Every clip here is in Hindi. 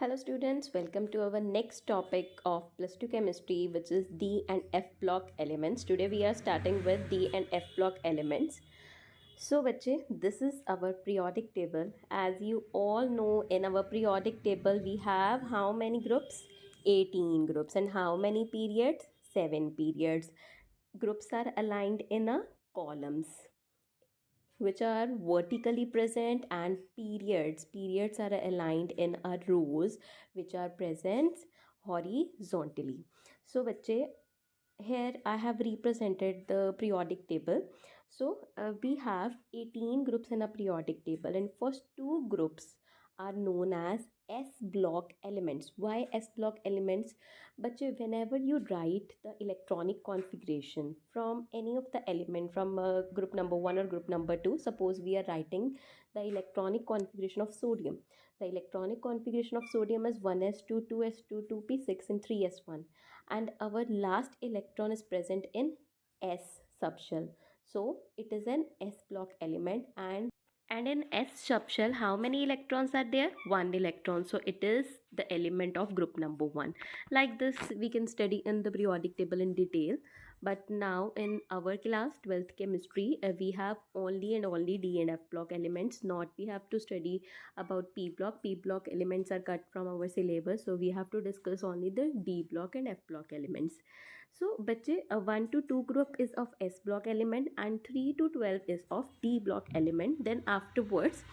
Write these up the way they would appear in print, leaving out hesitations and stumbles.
Hello students, welcome to our next topic of plus 2 chemistry, which is D and F block elements. Today we are starting with D and F block elements. So बच्चे, this is our periodic table. As you all know, in our periodic table we have how many groups? 18 groups. And how many periods? 7 periods. Groups are aligned in a columns which are vertically present, and periods are aligned in a rows which are present horizontally. So bachche, here I have represented the periodic table. So we have 18 groups in a periodic table, and first two groups are known as S block elements. Why S block elements? But whenever you write the electronic configuration from any of the element from group number 1 or group number 2, suppose we are writing the electronic configuration of sodium. The electronic configuration of sodium is 1s2, 2s2, 2p6 and 3s1, and our last electron is present in S subshell. So it is an S block element, and in S subshell, how many electrons are there? One electron. So it is the element of group number 1. Like this, we can study in the periodic table in detail. But now in our class 12th chemistry, we have only and only D and F block elements. Not we have to study about P block. P block elements are cut from our syllabus. So we have to discuss only the D block and F block elements. So बच्चे 1 to 2 group is of S block element and 3 to 12 is of D block element. Then afterwards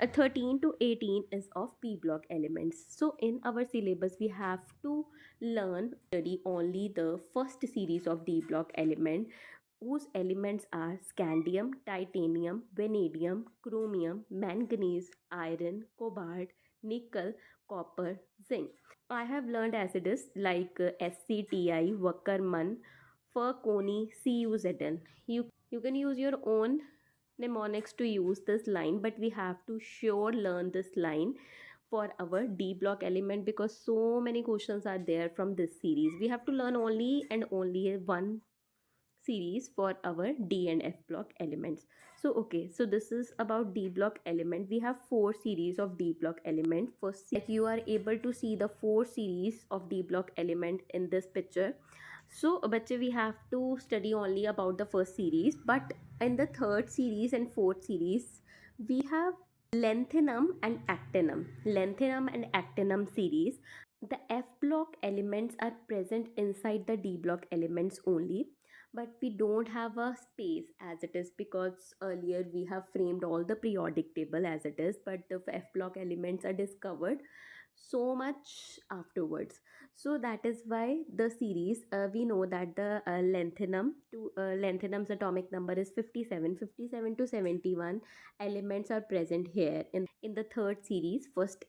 13 to 18 is of P block elements. So in our syllabus we have to study only the first series of D block element, whose elements are scandium, titanium, vanadium, chromium, manganese, iron, cobalt, nickel, copper, zinc. I have learned acids like SCTI, Wackermann, Fairconi, CuZn. You can use your own mnemonics to use this line, but we have to sure learn this line for our D block element because so many questions are there from this series. We have to learn only and only one series for our D and F block elements. So okay, so this is about D block element. We have 4 series of D block element. First, like you are able to see the 4 series of D block element in this picture. So bache, we have to study only about the first series, but in the third series and fourth series we have lanthanum and actinum. Lanthanum and actinum series. The F block elements are present inside the D block elements only, but we don't have a space as it is because earlier we have framed all the periodic table as it is, but the F block elements are discovered so much afterwards. So that is why the series, we know that the lanthanum's atomic number is 57. 57 to 71 elements are present here in the third series, first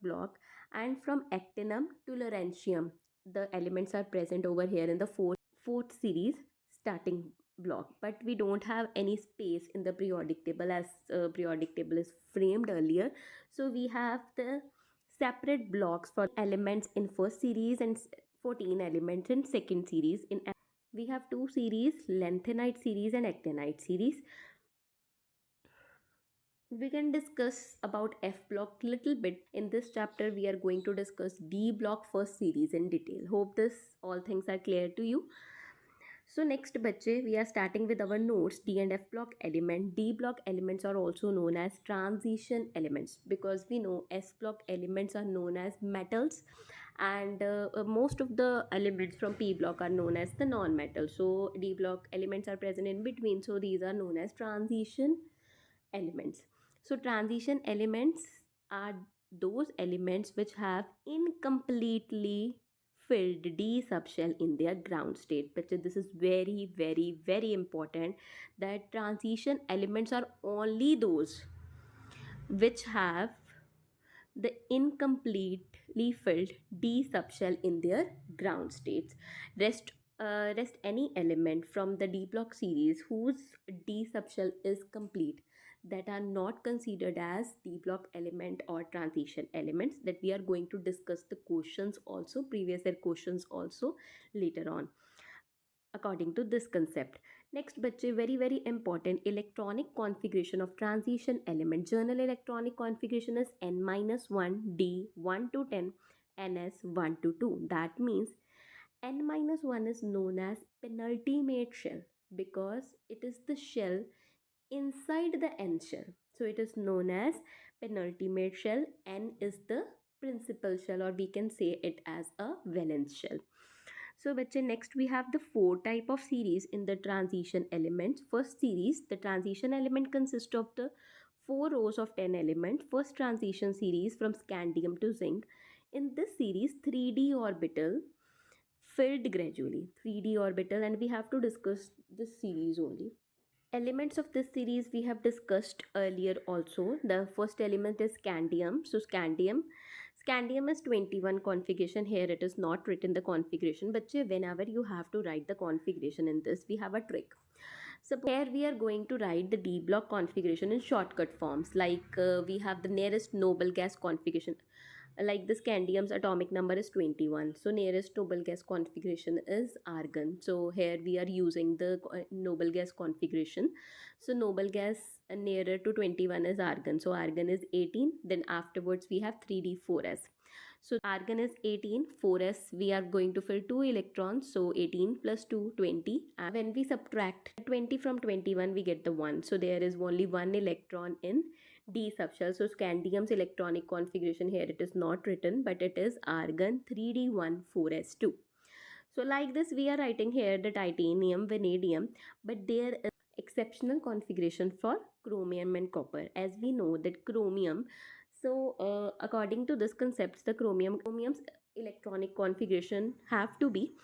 block. And from actinum to lawrencium, the elements are present over here in the fourth series starting block, but we don't have any space in the periodic table as periodic table is framed earlier. So we have the separate blocks for elements in first series and 14 elements in second series. We have two series, lanthanide series and actinide series. We can discuss about F block little bit. In this chapter we are going to discuss D block first series in detail. Hope this all things are clear to you. So next bache, we are starting with our notes. D and F block element. D block elements are also known as transition elements because we know S block elements are known as metals, and most of the elements from P block are known as the non-metal. So D block elements are present in between, so these are known as transition elements. So transition elements are those elements which have incompletely filled D subshell in their ground state. But this is very very very important, that transition elements are only those which have the incompletely filled D subshell in their ground states. Rest any element from the D block series whose D subshell is complete, that are not considered as D block element or transition elements, that we are going to discuss the questions also, previous year questions also later on according to this concept. Next बच्चे, very very important, electronic configuration of transition element. General electronic configuration is n-1 d 1 to 10 ns 1 to 2. That means n-1 is known as penultimate shell because it is the shell inside the n shell. So it is known as penultimate shell. N is the principal shell, or we can say it as a valence shell. So बच्चे, next we have the four type of series in the transition elements. First series, the transition element consists of the 4 rows of 10 elements. First transition series from scandium to zinc. In this series, 3d orbital filled gradually, 3d orbital, and we have to discuss this series only. Elements of this series we have discussed earlier also. The first element is scandium. So scandium is 21 configuration. Here it is not written the configuration, but whenever you have to write the configuration in this, we have a trick. So here we are going to write the D block configuration in shortcut forms, like we have the nearest noble gas configuration. Like the scandium's atomic number is 21, so nearest noble gas configuration is argon. So here we are using the noble gas configuration. So noble gas nearer to 21 is argon, so argon is 18. Then afterwards we have 3d4s. So argon is 18, 4s we are going to fill 2 electrons, so 18 plus 2, 20. And when we subtract 20 from 21, we get the 1. So there is only 1 electron in D subshell. So scandium's electronic configuration, here it is not written, but it is argon 3d1 4s2. So like this we are writing here the titanium, vanadium, but there is exceptional configuration for chromium and copper. As we know that chromium, so according to this concepts, the chromium's electronic configuration have to be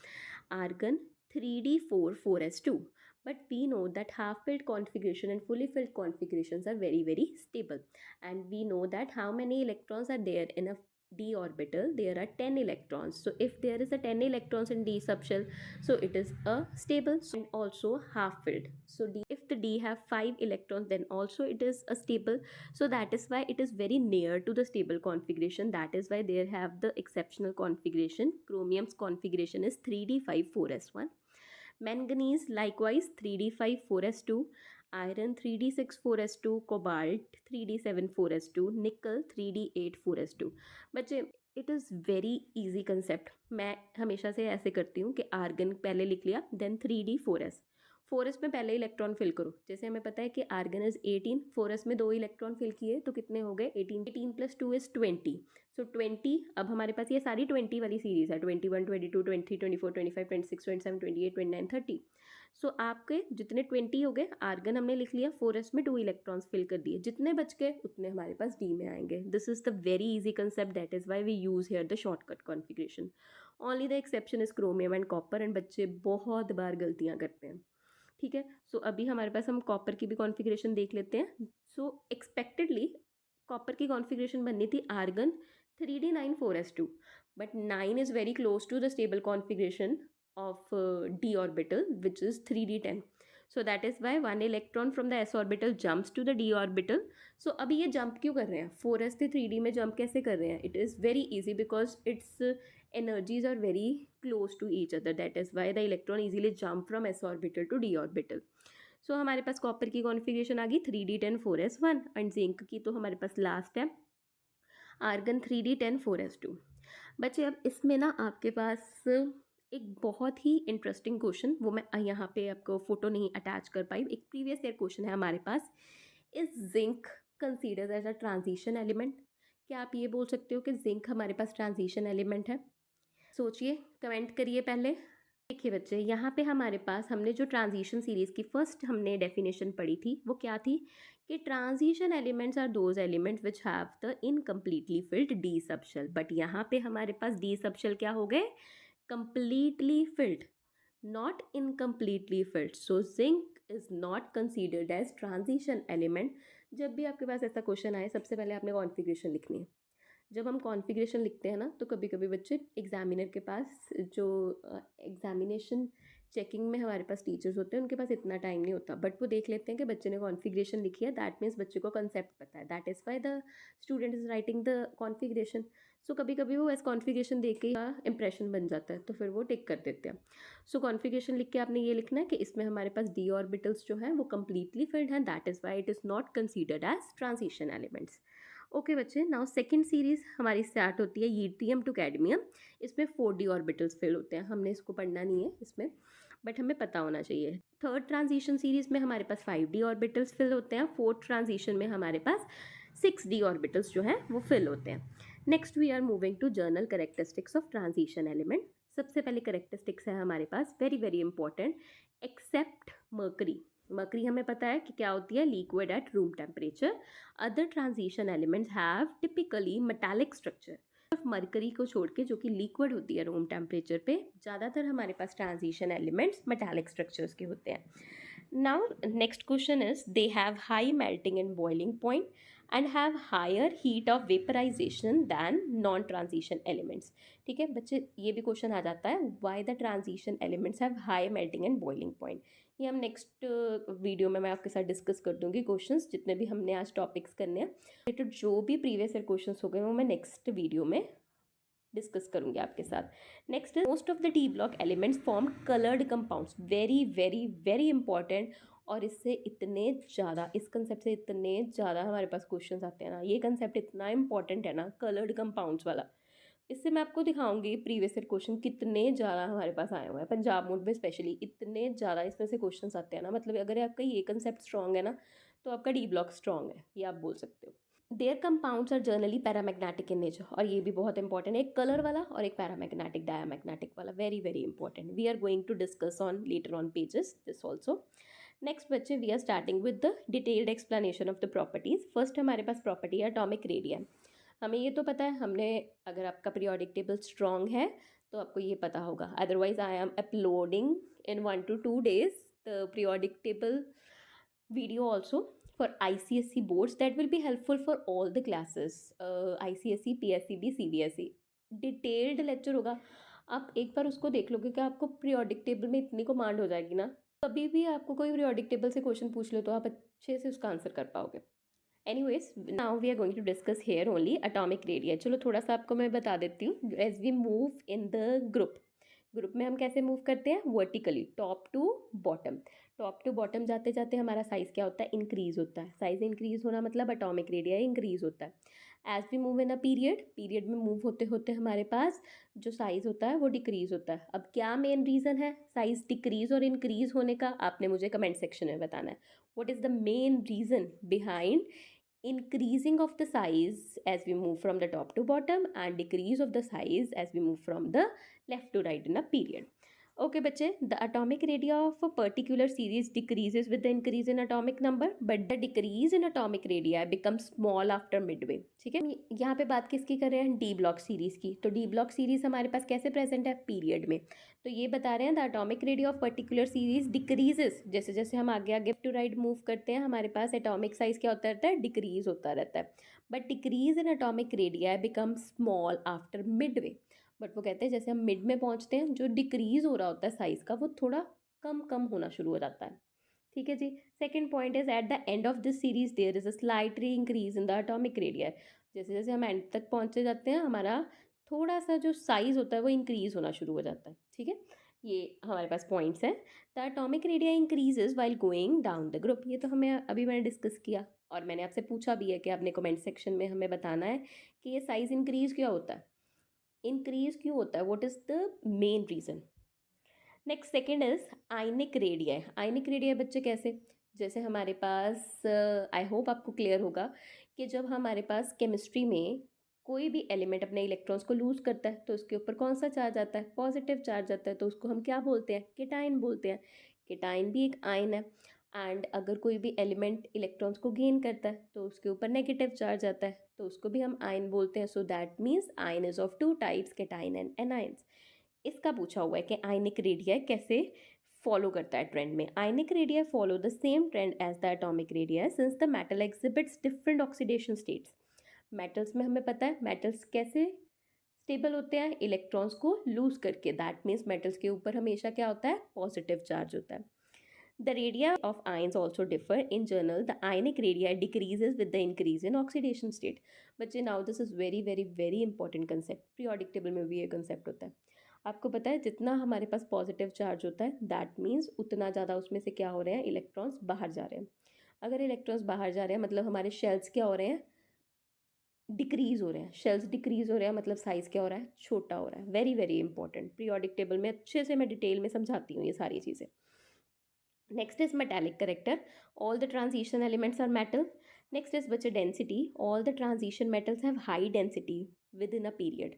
argon 3d4 4s2. But we know that half filled configuration and fully filled configurations are very very stable, and we know that how many electrons are there in a d orbital. There are 10 electrons. So if there is a 10 electrons in d subshell, so it is a stable and also half filled. So if the d have 5 electrons, then also it is a stable. So that is why it is very near to the stable configuration. That is why they have the exceptional configuration. Chromium's configuration is 3d5 4s1. Manganese likewise 3d5 4s2. Iron 3d6 4s2. Cobalt 3d7 4s2. Nickel 3d8 4s2. बच्चे, it is very easy concept. मैं हमेशा से ऐसे करती हूँ कि आर्गन पहले लिख लिया, देन 3d4s. 4s में पहले इलेक्ट्रॉन फिल करो. जैसे हमें पता है कि आर्गन इज 18, 4s में 2 इलेक्ट्रॉन फिल किए तो कितने हो गए 18. 18 प्लस 2 इज 20. सो 20. अब हमारे पास ये सारी 20 वाली सीरीज है, 21 22 23 24 25 26 27 28 29 30. सो आपके जितने 20 हो गए, आर्गन हमने लिख लिया, 4s में 2 इलेक्ट्रॉन्स फिल कर दिए, जितने बच गए उतने हमारे पास डी में आएंगे. This is the very easy concept. That is why we use here the shortcut configuration. Only the exception is chromium and copper, and बच्चे बहुत बार गलतियाँ करते हैं. ठीक है, सो अभी हमारे पास हम कॉपर की भी कॉन्फ़िगरेशन देख लेते हैं. सो एक्सपेक्टेडली कॉपर की कॉन्फ़िगरेशन बननी थी argon 3d9 4s2, but 9 is very close to the stable configuration of d orbital, which is 3d10. So that is why one electron from the s orbital jumps to the d orbital. So अभी ये jump क्यों कर रहे हैं, 4s से 3d में jump कैसे कर रहे हैं? It is very easy because its energies are very close to each other. That is why the electron easily jump from s orbital to d orbital. So हमारे पास कॉपर की कॉन्फ़िगरेशन आ गई 3d10 4s1, एंड जिंक की तो हमारे पास लास्ट है आर्गन 3d10 4s2. बच्चे, अब इसमें ना आपके पास एक बहुत ही इंटरेस्टिंग क्वेश्चन, वो मैं यहाँ पे आपको फोटो नहीं अटैच कर पाई, एक प्रीवियस ईयर क्वेश्चन है हमारे पास. Is zinc considered as a transition element? क्या आप ये बोल सकते हो कि जिंक हमारे पास ट्रांजिशन एलिमेंट है? सोचिए, कमेंट करिए पहले. देखिए बच्चे, यहाँ पे हमारे पास हमने जो ट्रांजिशन सीरीज़ की फर्स्ट हमने डेफिनेशन पढ़ी थी वो क्या थी कि transition elements are those elements which have the incompletely filled D subshell. But यहाँ पे हमारे पास डी सबशेल क्या हो गए, completely filled, not incompletely filled. So zinc is not considered as transition element. जब भी आपके पास ऐसा क्वेश्चन आए, सबसे पहले आपने कॉन्फ़िगरेशन लिखनी है. जब हम कॉन्फ़िगरेशन लिखते हैं ना, तो कभी कभी बच्चे एग्जामिनर के पास जो एग्जामिनेशन चेकिंग में हमारे पास टीचर्स होते हैं, उनके पास इतना टाइम नहीं होता, बट वो देख लेते हैं कि बच्चे ने कॉन्फ़िगरेशन लिखी है, दैट मीन्स बच्चे को कंसेप्ट पता है, that is why the student is writing the configuration. So कभी कभी वो एज कॉन्फ़िगरेशन देख के इंप्रेशन बन जाता है, तो फिर वो टिक कर देते हैं। सो कॉन्फ़िगरेशन लिख के आपने ये लिखना है कि इसमें हमारे पास डी ऑर्बिटल्स जो हैं वो कम्प्लीटली फिल्ड हैं, that is why it is not considered as transition elements. Okay बच्चे, नाउ सेकंड सीरीज हमारी स्टार्ट होती है यूट्रियम टू कैडमियम। इसमें 4d ऑर्बिटल्स फिल होते हैं, हमने इसको पढ़ना नहीं है इसमें, बट हमें पता होना चाहिए। थर्ड ट्रांजिशन सीरीज में हमारे पास 5d ऑर्बिटल्स फिल होते हैं। फोर्थ ट्रांजिशन में हमारे पास 6d ऑर्बिटल्स जो हैं वो फिल होते हैं। Next we are moving to general characteristics of transition element. सबसे पहले करेक्टरिस्टिक्स है हमारे पास very very important, except mercury. Mercury हमें पता है कि क्या होती है, liquid at room temperature. Other transition elements have typically metallic structure. Mercury को छोड़ के जो कि लिक्विड होती है रूम टेम्परेचर पे, ज़्यादातर हमारे पास ट्रांजिशन एलिमेंट्स मेटालिक स्ट्रक्चर्स के होते हैं। Now next question is they have high melting and boiling point and have higher heat of vaporization than non transition elements. ठीक है बच्चे, ये भी क्वेश्चन आ जाता है, why the transition elements have high melting and boiling point. ये हम नेक्स्ट वीडियो में मैं आपके साथ डिस्कस कर दूंगी। क्वेश्चंस जितने भी हमने आज टॉपिक्स करने हैं रिलेटेड, जो भी प्रीवियस ईयर क्वेश्चंस हो गए वो मैं नेक्स्ट वीडियो में डिस्कस करूंगी आपके साथ। Next, most of the d block elements form coloured compounds, very very very important. और इससे इतने ज़्यादा, इस कंसेप्ट से इतने ज़्यादा हमारे पास क्वेश्चंस आते हैं ना, ये कंसेप्ट इतना इंपॉर्टेंट है ना कलर्ड कंपाउंड्स वाला। इससे मैं आपको दिखाऊंगी प्रीवियस ईयर क्वेश्चन कितने ज़्यादा हमारे पास आए हुए हैं, पंजाब मोड में स्पेशली इतने ज़्यादा इसमें से क्वेश्चंस आते हैं ना, मतलब अगर आपका ये कंसेप्ट स्ट्रॉन्ग है ना तो आपका डी ब्लॉक स्ट्रॉन्ग है, ये आप बोल सकते हो। Their compounds are generally paramagnetic in nature, और ये भी बहुत इंपॉर्टेंट है, एक कलर वाला और एक पैरामैग्नेटिक डायामैग्नेटिक वाला, very very important. We are going to discuss on later on pages this also. Next बच्चे, we are starting with the detailed explanation of the properties. First हमारे पास प्रॉपर्टी है एटॉमिक रेडियम। हमें ये तो पता है, हमने, अगर आपका पीरियोडिक टेबल स्ट्रॉन्ग है तो आपको ये पता होगा, otherwise I am uploading in 1 to 2 days the periodic table video also for ICSE boards that will be helpful for all the classes, ICSE, PSEB, CBSE। Detailed lecture होगा, आप एक बार उसको देख लोगे कि आपको पीरियोडिक टेबल में इतनी कमांड हो जाएगी ना, कभी भी आपको कोई पीरियोडिक टेबल से क्वेश्चन पूछ लो तो आप अच्छे से उसका आंसर कर पाओगे। Anyways, now we are going to discuss here only atomic radius. चलो थोड़ा सा आपको मैं बता देती हूँ। As we move in the group, group में हम कैसे मूव करते हैं, vertically, top to bottom. Top to bottom जाते जाते हमारा साइज़ क्या होता है, इंक्रीज़ होता है। साइज़ इंक्रीज़ होना मतलब एटॉमिक रेडिया इंक्रीज़ होता है। As we move in a period, period में मूव होते होते हमारे पास जो साइज़ होता है वो डिक्रीज़ होता है। अब क्या मेन रीज़न है साइज़ डिक्रीज़ और इंक्रीज़ होने का, आपने मुझे कमेंट सेक्शन में बताना है। What is the main reason behind increasing of the size as we move from the top to bottom and decrease of the size as we move from the left to right in a period. Okay बच्चे, the atomic radii of a particular series decreases with the increase in atomic number, but the decrease in atomic radii becomes small after midway। ठीक है, यहाँ पे बात किसकी कर रहे हैं, डी ब्लॉक सीरीज की। तो डी ब्लॉक सीरीज हमारे पास कैसे प्रेजेंट है, पीरियड में। तो ये बता रहे हैं the atomic ready of particular series decreases, जैसे जैसे हम आगे आगे टू राइट मूव करते हैं हमारे पास एटॉमिक साइज क्या होता रहता है, डिक्रीज होता रहता है। But decrease in atomic radii become small after midway. But वो कहते हैं जैसे हम मिड में पहुंचते हैं, जो डिक्रीज हो रहा होता है साइज का वो थोड़ा कम कम होना शुरू हो जाता है। ठीक है जी। Second point is at the end of this series there is a slightly increase in the atomic radia. जैसे जैसे हम एंड तक पहुंचते जाते हैं हमारा थोड़ा सा जो साइज होता है वो इंक्रीज होना शुरू हो जाता है। ठीक है, ये हमारे पास पॉइंट्स हैं। The atomic radii increases while going down the group, ये तो हमें अभी मैंने डिस्कस किया और मैंने आपसे पूछा भी है कि आपने कमेंट सेक्शन में हमें बताना है कि ये साइज इंक्रीज क्यों होता है, इंक्रीज क्यों होता है, what is the main reason. Next second is ionic radii. Ionic radii बच्चे कैसे, जैसे हमारे पास, आई होप आपको क्लियर होगा कि जब हमारे पास केमिस्ट्री में कोई भी एलिमेंट अपने इलेक्ट्रॉन्स को लूज करता है तो उसके ऊपर कौन सा चार्ज आता है, पॉजिटिव चार्ज आता है, तो उसको हम क्या बोलते हैं, केटाइन बोलते हैं। केटाइन भी एक आयन है। एंड अगर कोई भी एलिमेंट इलेक्ट्रॉन्स को गेन करता है तो उसके ऊपर नेगेटिव चार्ज आता है तो उसको भी हम आयन बोलते हैं। So that means ion is of two types, cation and anions. इसका पूछा हुआ है कि आयनिक रेडिया कैसे फॉलो करता है ट्रेंड में। Ionic radia follow the same trend as the atomic radia since the metal exhibits different oxidation states. Metals में हमें पता है मेटल्स कैसे स्टेबल होते हैं इलेक्ट्रॉन्स को लूज करके, दैट मीन्स मेटल्स के ऊपर हमेशा क्या होता है, पॉजिटिव चार्ज होता है. The radii of ions also differ. In general, the ionic radii decreases with the increase in oxidation state. बच्चे now this is very very very important concept. Periodic table में भी ये concept होता है. आपको पता है जितना हमारे पास पॉजिटिव चार्ज होता है दैट मीन्स उतना ज़्यादा उसमें से क्या हो रहे हैं, इलेक्ट्रॉन्स बाहर जा रहे हैं. अगर इलेक्ट्रॉन्स बाहर जा रहे हैं मतलब हमारे शेल्स क्या हो रहे हैं, डिक्रीज हो रहे हैं. शेल्स डिक्रीज हो रहे हैं मतलब साइज क्या हो रहा है, छोटा हो रहा है. Very very important. Periodic table में अच्छे से मैं डिटेल में समझाती हूँ ये सारी चीज़ें. Next is metallic character. All the transition elements are metal. Next is बच्चे density. All the transition metals have high density within a period.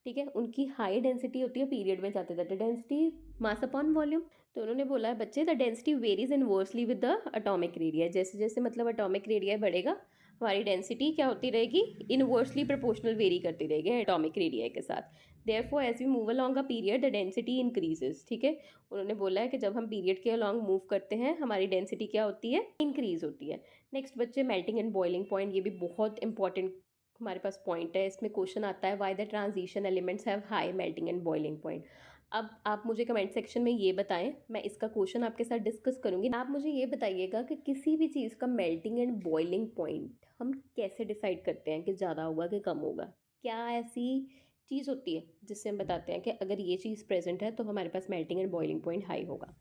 ठीक है, उनकी हाई डेंसिटी होती है पीरियड में जाते जाते. Density mass upon volume. तो उन्होंने बोला है बच्चे the density varies inversely with the atomic radius. जैसे जैसे मतलब एटॉमिक रेडियस बढ़ेगा हमारी डेंसिटी क्या होती रहेगी, इनवर्सली प्रोपोर्शनल वेरी करती रहेगी एटॉमिक रेडियस के साथ. Therefore as we move along a period the density increases. ठीक है, उन्होंने बोला है कि जब हम पीरियड के अलॉन्ग मूव करते हैं हमारी डेंसिटी क्या होती है, इंक्रीज होती है. नेक्स्ट बच्चे मेल्टिंग एंड बॉइलिंग पॉइंट. ये भी बहुत इंपॉर्टेंट हमारे पास पॉइंट है. इसमें क्वेश्चन आता है why the transition elements have high melting and boiling point. अब आप मुझे कमेंट सेक्शन में ये बताएं, मैं इसका क्वेश्चन आपके साथ डिस्कस करूंगी. आप मुझे ये बताइएगा कि किसी भी चीज़ का मेल्टिंग एंड बॉइलिंग पॉइंट हम कैसे डिसाइड करते हैं कि ज़्यादा होगा कि कम होगा. क्या ऐसी चीज़ होती है जिससे हम बताते हैं कि अगर ये चीज़ प्रेजेंट है तो हमारे पास melting and boiling point high होगा.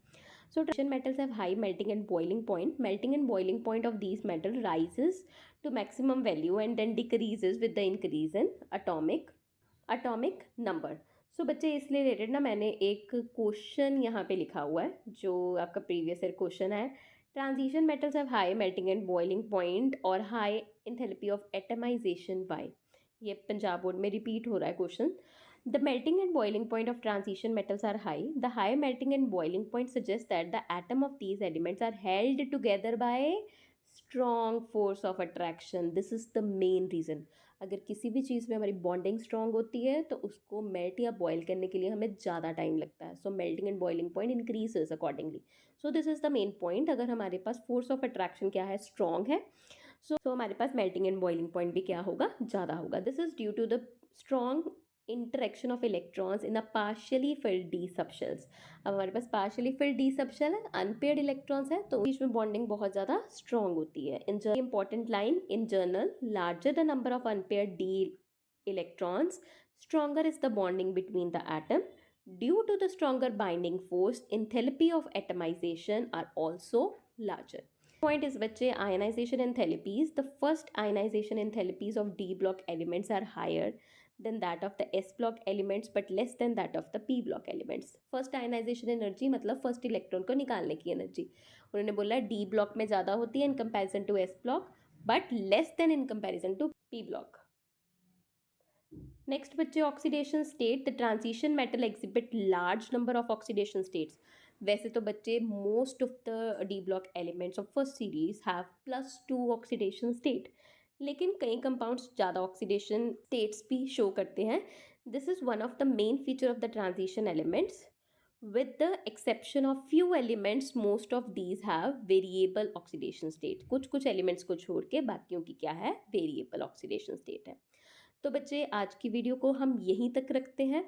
So transition metals have high melting and boiling point. Melting and boiling point of these metal rises to maximum value and then decreases with the increase in atomic number. So बच्चे इससे रिलेटेड ना मैंने एक क्वेश्चन यहाँ पे लिखा हुआ है जो आपका प्रीवियस ईयर क्वेश्चन है. Transition metals have high melting and boiling point और high enthalpy of atomization by. ये पंजाब बोर्ड में रिपीट हो रहा है question. The melting and boiling point of transition metals are high. The high melting and boiling point suggests that the atom of these elements are held together by strong force of attraction. This is the main reason. अगर किसी भी चीज़ में हमारी बॉन्डिंग स्ट्रॉन्ग होती है तो उसको मेल्ट या बॉयल करने के लिए हमें ज़्यादा टाइम लगता है. So melting and boiling point increases accordingly. So this is the main point. अगर हमारे पास फोर्स ऑफ अट्रैक्शन क्या है, स्ट्रॉन्ग है, सो हमारे पास मेल्टिंग एंड बॉइलिंग पॉइंट भी क्या होगा, ज़्यादा होगा. This is due to the strong interaction of electrons in a partially filled D subshells. अब हमारे पास पार्शियली फिल्ड डी सबशेल है, अनपेयर्ड इलेक्ट्रॉन्स है, तो बीच में बॉन्डिंग बहुत ज़्यादा स्ट्रॉन्ग होती है. In important line in general, larger the number of unpaired d electrons stronger is the bonding between the atom. Due to the stronger binding force, enthalpy of atomization are also larger. Point is बच्चे ionization enthalpies. The first ionization enthalpies of D block elements are higher than that of the S block elements but less than that of the P block elements. First ionization energy मतलब first electron को निकालने की energy. उन्होंने बोला D block में ज़्यादा होती है in comparison to S block but less than in comparison to P block. Next बच्चे oxidation state. The transition metal exhibit large number of oxidation states. वैसे तो बच्चे most of the d block elements of first series have +2 oxidation state, लेकिन कई कंपाउंड्स ज़्यादा ऑक्सीडेशन स्टेट्स भी शो करते हैं. This is one of the main feature of the transition elements. With the exception of few elements, most of these have variable oxidation state. कुछ कुछ एलिमेंट्स को छोड़ के बाकियों की क्या है, वेरिएबल ऑक्सीडेशन स्टेट है. तो बच्चे आज की वीडियो को हम यहीं तक रखते हैं.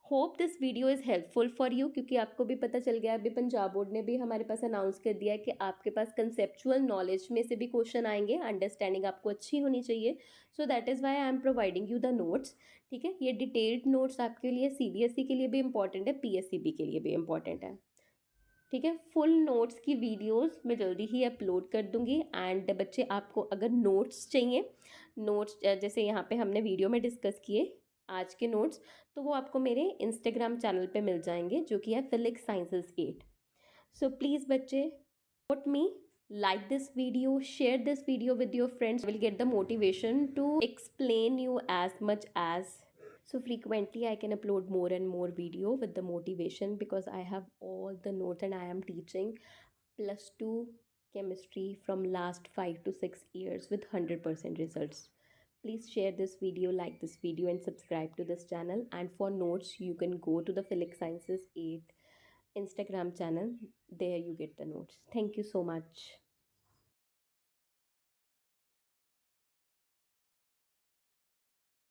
Hope this video is helpful for you, क्योंकि आपको भी पता चल गया, अभी पंजाब बोर्ड ने भी हमारे पास अनाउंस कर दिया है कि आपके पास कंसेप्चुअल नॉलेज में से भी क्वेश्चन आएंगे. अंडरस्टैंडिंग आपको अच्छी होनी चाहिए. So that is why I am providing you the notes. ठीक है, ये डिटेल्ड नोट्स आपके लिए CBSE के लिए भी इंपॉर्टेंट है, PSCB के लिए भी इंपॉर्टेंट है. ठीक है, फुल नोट्स की वीडियोस मैं जल्दी ही अपलोड कर दूंगी. एंड बच्चे आपको अगर नोट्स चाहिए, नोट्स जैसे यहाँ पे हमने वीडियो में डिस्कस किए आज के नोट्स, तो वो आपको मेरे इंस्टाग्राम चैनल पे मिल जाएंगे जो कि है फिलिक्स साइंसेस 8. सो प्लीज़ बच्चे support me, like this video, share this video with your friends. Will get the motivation to explain you as much as. So frequently I can upload more and more video with the motivation, because I have all the notes and I am teaching +2 chemistry from last 5 to 6 years with 100% results. Please share this video, like this video and subscribe to this channel. And for notes you can go to the Felix Sciences 8 Instagram channel. There you get the notes. Thank you so much.